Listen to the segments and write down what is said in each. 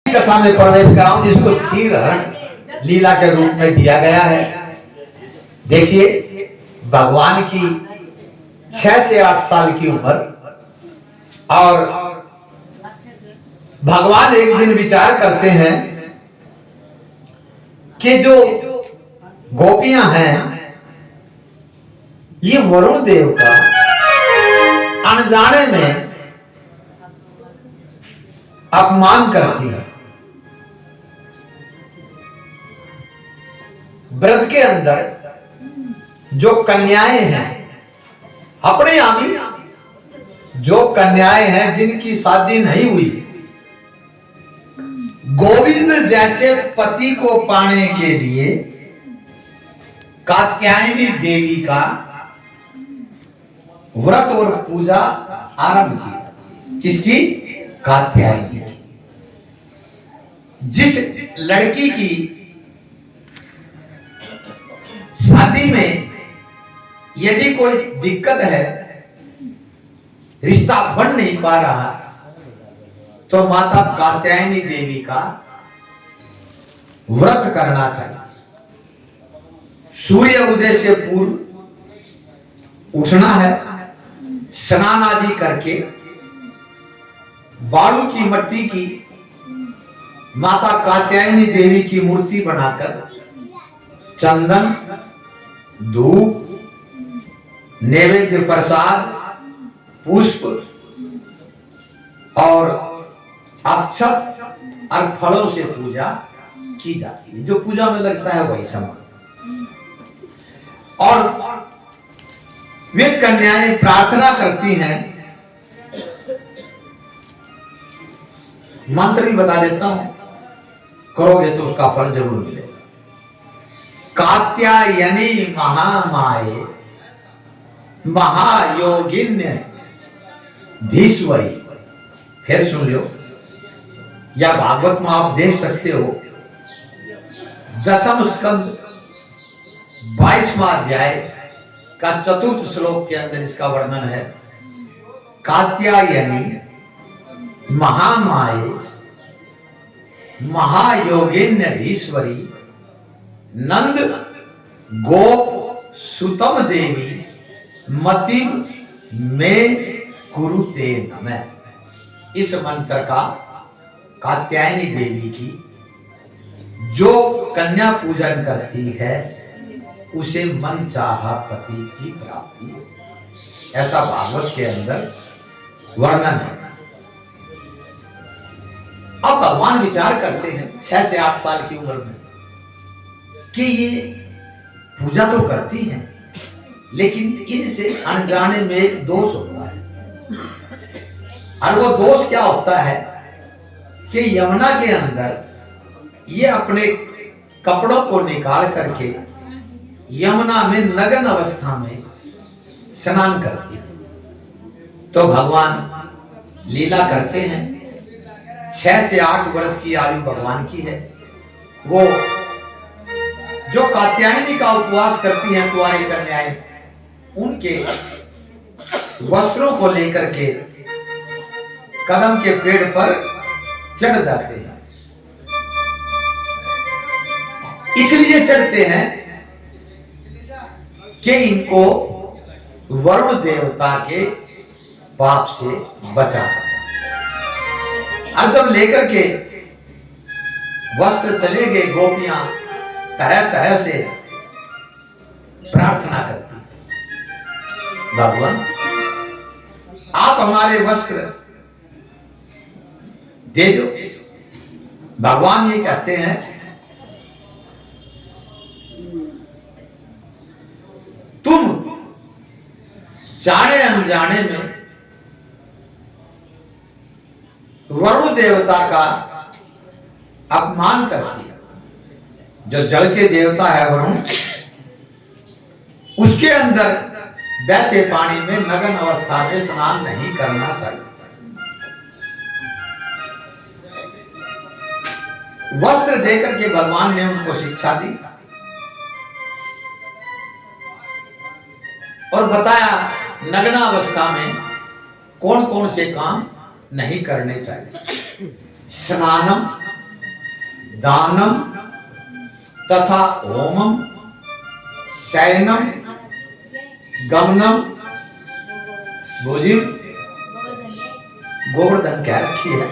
कथा में प्रवेश कराऊं जिसको चीरहरण लीला के रूप में दिया गया है। देखिए, भगवान की 6 से 8 साल की उम्र, और भगवान एक दिन विचार करते हैं कि जो गोपियां हैं ये वरुण देव का अनजाने में अपमान करती है। ब्रज के अंदर जो कन्याएं हैं, अपने यहां भी जो कन्याएं हैं जिनकी शादी नहीं हुई, गोविंद जैसे पति को पाने के लिए कात्यायनी देवी का व्रत और पूजा आरंभ की। किसकी? कात्यायनी की। जिस लड़की की शादी में यदि कोई दिक्कत है, रिश्ता बन नहीं पा रहा, तो माता कात्यायनी देवी का व्रत करना चाहिए। सूर्य उदय से पूर्व उठना है, स्नान आदि करके बालू की मट्टी की माता कात्यायनी देवी की मूर्ति बनाकर चंदन, धूप, नैवेद्य, प्रसाद, पुष्प और अक्षत और फलों से पूजा की जाती है। जो पूजा में लगता है वही सामान। और वे कन्याएं प्रार्थना करती हैं, मंत्र भी बता देता हूं, करोगे तो उसका फल जरूर मिलेगा। कात्यायनी महामाये महायोगिन्य धीश्वरी। फिर सुन लो, या भागवत में आप देख सकते हो, 10वें स्कंद 22वां अध्याय का 4th श्लोक के अंदर इसका वर्णन है। कात्यायनी महामाये महायोगिन्यधीश्वरी नंद गोप सुतम देवी मतिम में कुरुते नमः। इस मंत्र का कात्यायनी देवी की जो कन्या पूजन करती है उसे मन चाहा पति की प्राप्ति, ऐसा भागवत के अंदर वर्णन है। अब भगवान विचार करते हैं 6 से 8 साल की उम्र में कि ये पूजा तो करती हैं, लेकिन इनसे अनजाने में एक दोष हुआ है। और वो दोष क्या होता है कि यमुना के अंदर ये अपने कपड़ों को निकाल करके यमुना में नग्न अवस्था में स्नान करती है। तो भगवान लीला करते हैं। 6 से 8 वर्ष की आयु भगवान की है। वो जो कात्यायनी का उपवास करती हैं कुंवारी कन्याएं, उनके वस्त्रों को लेकर के कदम के पेड़ पर चढ़ जाते हैं। इसलिए चढ़ते हैं कि इनको वरुण देवता के पाप से बचाना। और जब लेकर के वस्त्र चले गए, गोपियां तरह तरह से प्रार्थना करती, भगवान आप हमारे वस्त्र दे दो। भगवान ये कहते हैं, तुम जाने अनजाने में वरुण देवता का अपमान करती है। जो जल के देवता है वरुण, उसके अंदर बहते पानी में नग्न अवस्था में स्नान नहीं करना चाहिए। वस्त्र देकर के भगवान ने उनको शिक्षा दी और बताया नग्न अवस्था में कौन कौन से काम नहीं करने चाहिए। स्नानम दानम तथा होमम शयनम गमनम भोजिम गोवर्धन क्या रखी है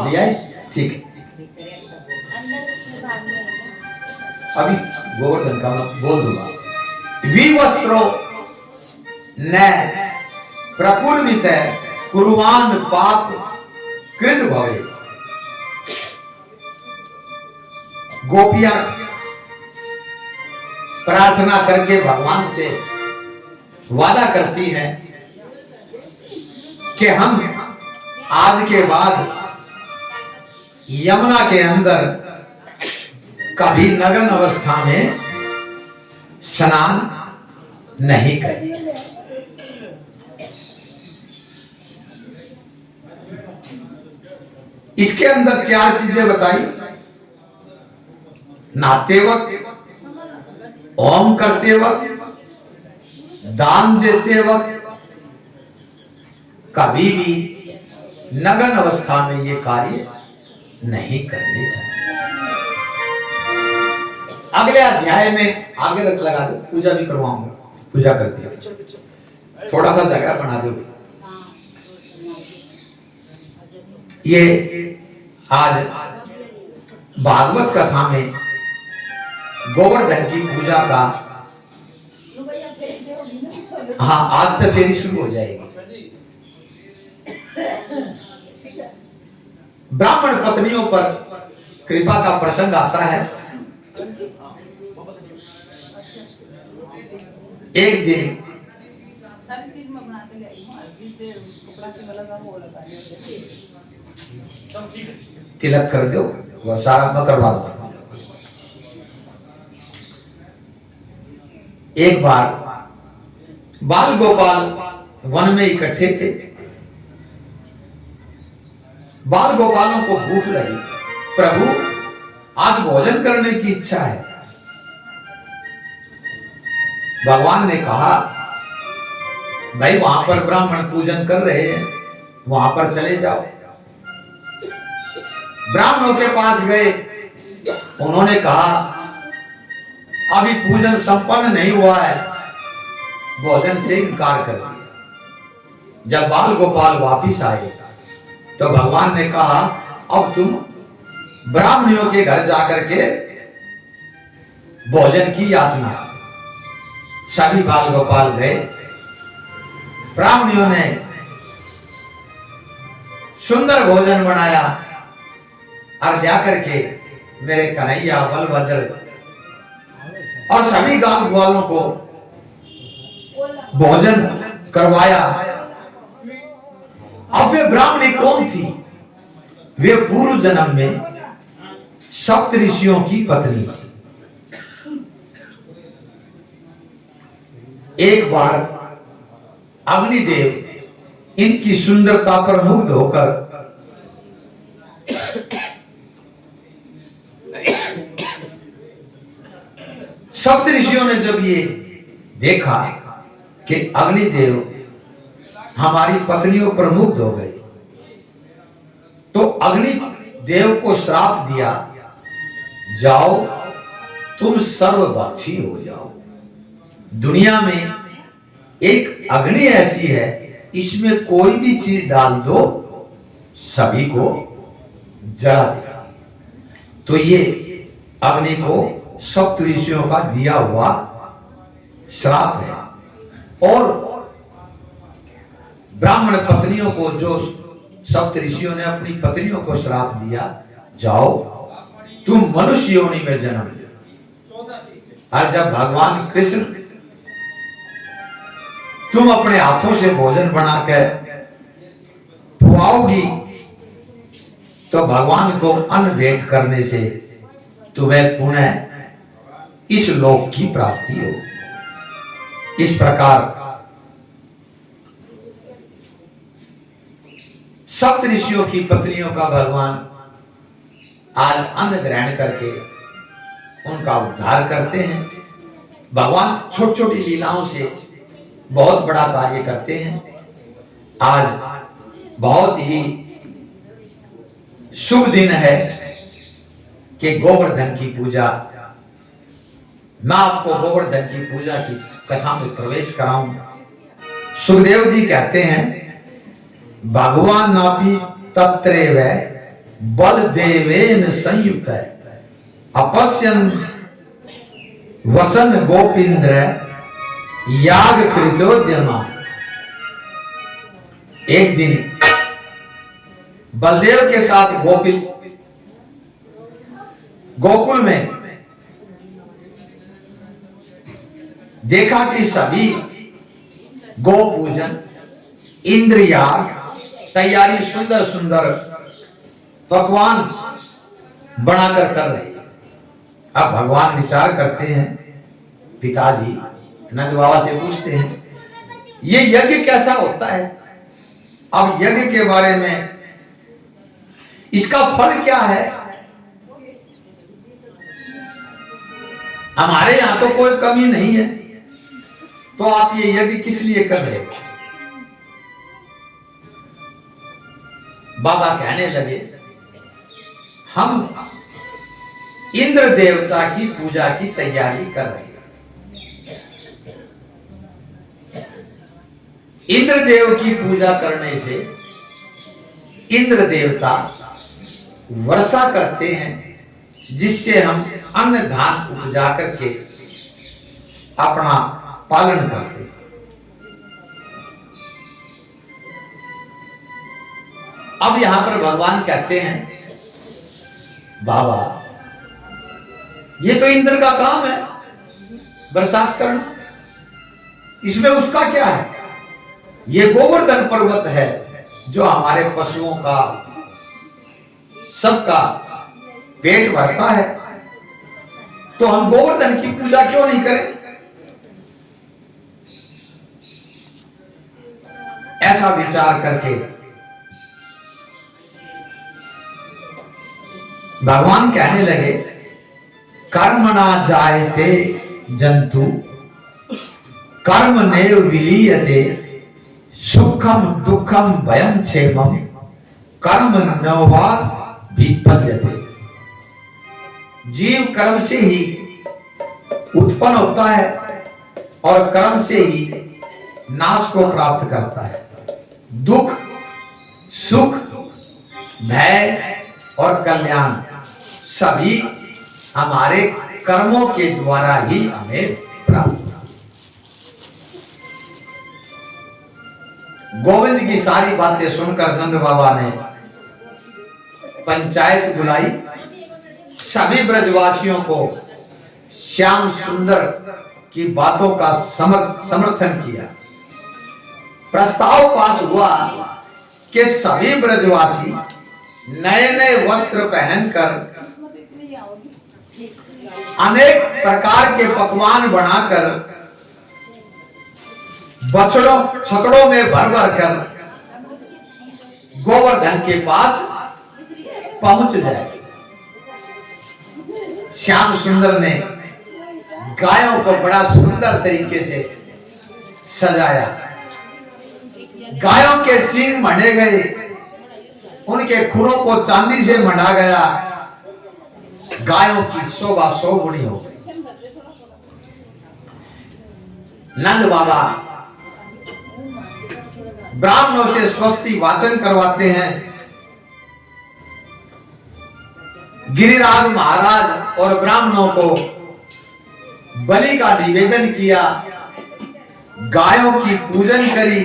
लिया है ठीक है। अभी गोवर्धन का मैं बोल दूंगा। विवस्त्रो न प्रकुर्वित कुर्वान पाप कृत भवे। गोपियां प्रार्थना करके भगवान से वादा करती हैं कि हम आज के बाद यमुना के अंदर कभी नग्न अवस्था में स्नान नहीं करेंगे। इसके अंदर 4 चीजें बताई। नहाते वक्त, ओम करते वक्त, दान देते वक्त, कभी भी नग्न अवस्था में ये कार्य नहीं करने चाहिए। अगले अध्याय में आगे लगा दो, पूजा भी करवाऊंगा, पूजा कर दिया, थोड़ा सा जगह बना दो। ये आज भागवत कथा में गोवर्धन की पूजा का, हाँ आज तो फेरी शुरू हो जाएगी। ब्राह्मण पत्नियों पर कृपा का प्रसंग आता है। एक दिन तिलक कर दो, वह सारा मैं करवा दूंगा। एक बार बाल गोपाल वन में इकट्ठे थे। बाल गोपालों को भूख लगी। प्रभु आज भोजन करने की इच्छा है। भगवान ने कहा भाई वहां पर ब्राह्मण पूजन कर रहे हैं, वहां पर चले जाओ। ब्राह्मणों के पास गए, उन्होंने कहा अभी पूजन संपन्न नहीं हुआ है, भोजन से इनकार कर दिया। जब बाल गोपाल वापिस आए तो भगवान ने कहा अब तुम ब्राह्मणों के घर जाकर के भोजन की याचना। सभी बाल गोपाल गए। ब्राह्मणों ने सुंदर भोजन बनाया और जाकर के मेरे कन्हैया बलभद्र और सभी गांव ग्वालों को भोजन करवाया। अब वे ब्राह्मणी कौन थी? वे पूर्व जन्म में सप्त ऋषियों की पत्नी थी। एक बार अग्निदेव इनकी सुंदरता पर मुग्ध होकर सप्त ऋषियों ने जब ये देखा कि अग्निदेव हमारी पत्नियों पर मुग्ध हो गए, तो अग्निदेव को श्राप दिया, जाओ तुम सर्वभक्षी हो जाओ। दुनिया में एक अग्नि ऐसी है, इसमें कोई भी चीज डाल दो सभी को जला देगा। तो ये अग्नि को सप्त ऋषियों का दिया हुआ श्राप है। और ब्राह्मण पत्नियों को जो सप्त ऋषियों ने अपनी पत्नियों को श्राप दिया, जाओ तुम मनुष्य योनि में जन्म लो। और जब भगवान कृष्ण तुम अपने हाथों से भोजन बनाकर खुआओगी तो भगवान को अन्न भेंट करने से तुम्हें पुनः इस लोक की प्राप्ति हो। इस प्रकार सप्त ऋषियों की पत्नियों का भगवान आज अन्न ग्रहण करके उनका उद्धार करते हैं। भगवान छोटी छोटी लीलाओं से बहुत बड़ा कार्य करते हैं। आज बहुत ही शुभ दिन है। कि गोवर्धन की पूजा, मैं आपको गोवर्धन की पूजा की कथा में प्रवेश कराऊं। सुखदेव जी कहते हैं, भगवान नापि तत्रेव बलदेवेन संयुक्त अपश्यन वसन गोपींद्र याग कृतोद्यमा। एक दिन बलदेव के साथ गोकुल में देखा कि सभी गो पूजन, इंद्रियाग तैयारी सुंदर सुंदर पकवान बनाकर कर रहे। अब भगवान विचार करते हैं, पिताजी नंद बाबा से पूछते हैं, ये यज्ञ कैसा होता है? अब यज्ञ के बारे में, इसका फल क्या है? हमारे यहां तो कोई कमी नहीं है, तो आप ये यज्ञ किस लिए कर रहे हो? बाबा कहने लगे, हम इंद्र देवता की पूजा की तैयारी कर रहे हैं। इंद्र देव की पूजा करने से इंद्र देवता वर्षा करते हैं, जिससे हम अन्न धान उपजा करके अपना पालन करते हैं। अब यहां पर भगवान कहते हैं, बाबा ये तो इंद्र का काम है बरसात करना, इसमें उसका क्या है? ये गोवर्धन पर्वत है जो हमारे पशुओं का, सबका पेट भरता है, तो हम गोवर्धन की पूजा क्यों नहीं करें? ऐसा विचार करके भगवान कहने लगे, कर्मणा जायते जंतु कर्म नेव विलीयते सुखम दुखम भयम क्षेमम कर्म नवा विपद्यते। जीव कर्म से ही उत्पन्न होता है और कर्म से ही नाश को प्राप्त करता है। दुख, सुख, भय और कल्याण सभी हमारे कर्मों के द्वारा ही हमें प्राप्त होता। गोविंद की सारी बातें सुनकर नंद बाबा ने पंचायत बुलाई, सभी ब्रजवासियों को श्याम सुंदर की बातों का समर्थन किया। प्रस्ताव पास हुआ कि सभी ब्रजवासी नए नए वस्त्र पहनकर अनेक प्रकार के पकवान बनाकर बछड़ों छकड़ों में भर भर कर गोवर्धन के पास पहुंच जाए। श्याम सुंदर ने गायों को बड़ा सुंदर तरीके से सजाया। गायों के सींग मढ़े गए, उनके खुरों को चांदी से मढ़ा गया। गायों की शोभा शोभनी हो गई। नंद बाबा ब्राह्मणों से स्वस्ति वाचन करवाते हैं। गिरिराज महाराज और ब्राह्मणों को बलि का निवेदन किया, गायों की पूजन करी,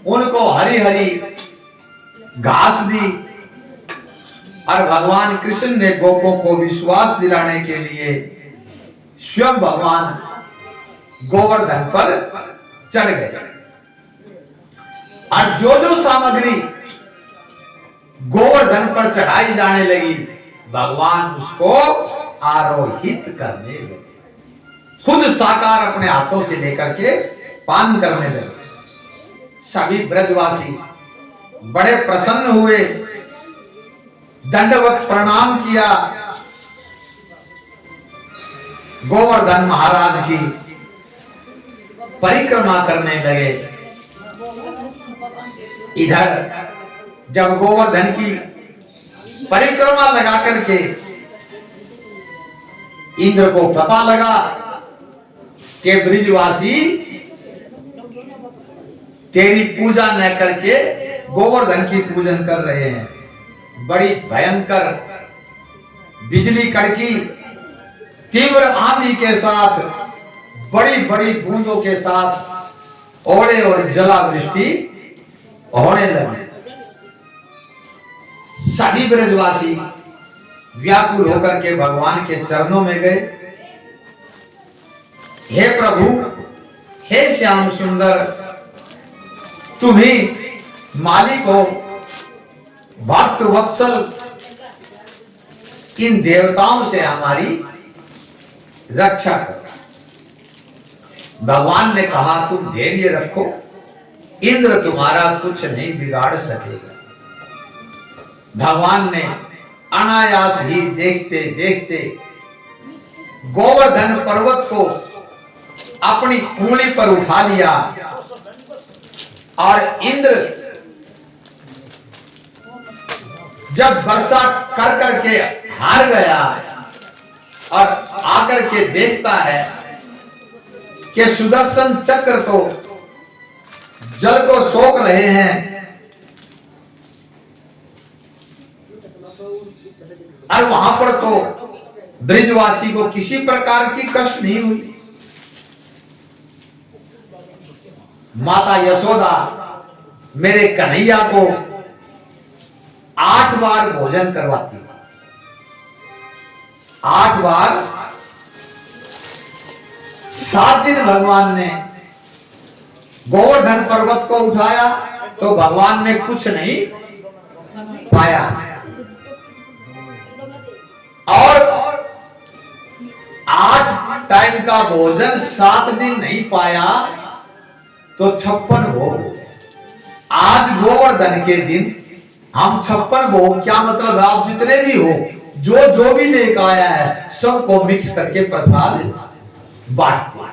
उनको हरी हरी घास दी और भगवान कृष्ण ने गोपों को विश्वास दिलाने के लिए स्वयं भगवान गोवर्धन पर चढ़ गए। और जो जो सामग्री गोवर्धन पर चढ़ाई जाने लगी, भगवान उसको आरोहित करने लगे। खुद साकार अपने हाथों से लेकर के पान करने लगे। सभी ब्रजवासी बड़े प्रसन्न हुए, दंडवत प्रणाम किया। गोवर्धन महाराज की परिक्रमा करने लगे। इधर जब गोवर्धन की परिक्रमा लगा करके इंद्र को पता लगा कि ब्रिजवासी तेरी पूजा न करके गोवर्धन की पूजन कर रहे हैं। बड़ी भयंकर बिजली कड़की, तीव्र आंधी के साथ, बड़ी बड़ी बूंदों के साथ ओले और जलावृष्टि होने लगी। सभी ब्रजवासी व्याकुल होकर के भगवान के चरणों में गए। हे प्रभु, हे श्याम सुंदर, तुम्ही मालिक हो, भक्त वत्सल, इन देवताओं से हमारी रक्षा करो। भगवान ने कहा, तुम धैर्य रखो, इंद्र तुम्हारा कुछ नहीं बिगाड़ सकेगा। भगवान ने अनायास ही देखते देखते गोवर्धन पर्वत को अपनी उंगली पर उठा लिया और इंद्र जब वर्षा कर करके हार गया और आकर के देखता है कि सुदर्शन चक्र तो जल को सोख रहे हैं और वहां पर तो ब्रिजवासी को किसी प्रकार की कष्ट नहीं हुई। माता यशोदा मेरे कन्हैया को 8 बार भोजन करवाती, 8 बार। 7 दिन भगवान ने गोवर्धन पर्वत को उठाया तो भगवान ने कुछ नहीं पाया, और 8 टाइम का भोजन 7 दिन नहीं पाया तो 56 भोग। आज गोवर्धन के दिन हम 56 भोग, क्या मतलब है, आप जितने भी हो, जो जो भी लेकर आया है सबको मिक्स करके प्रसाद बांटते हैं।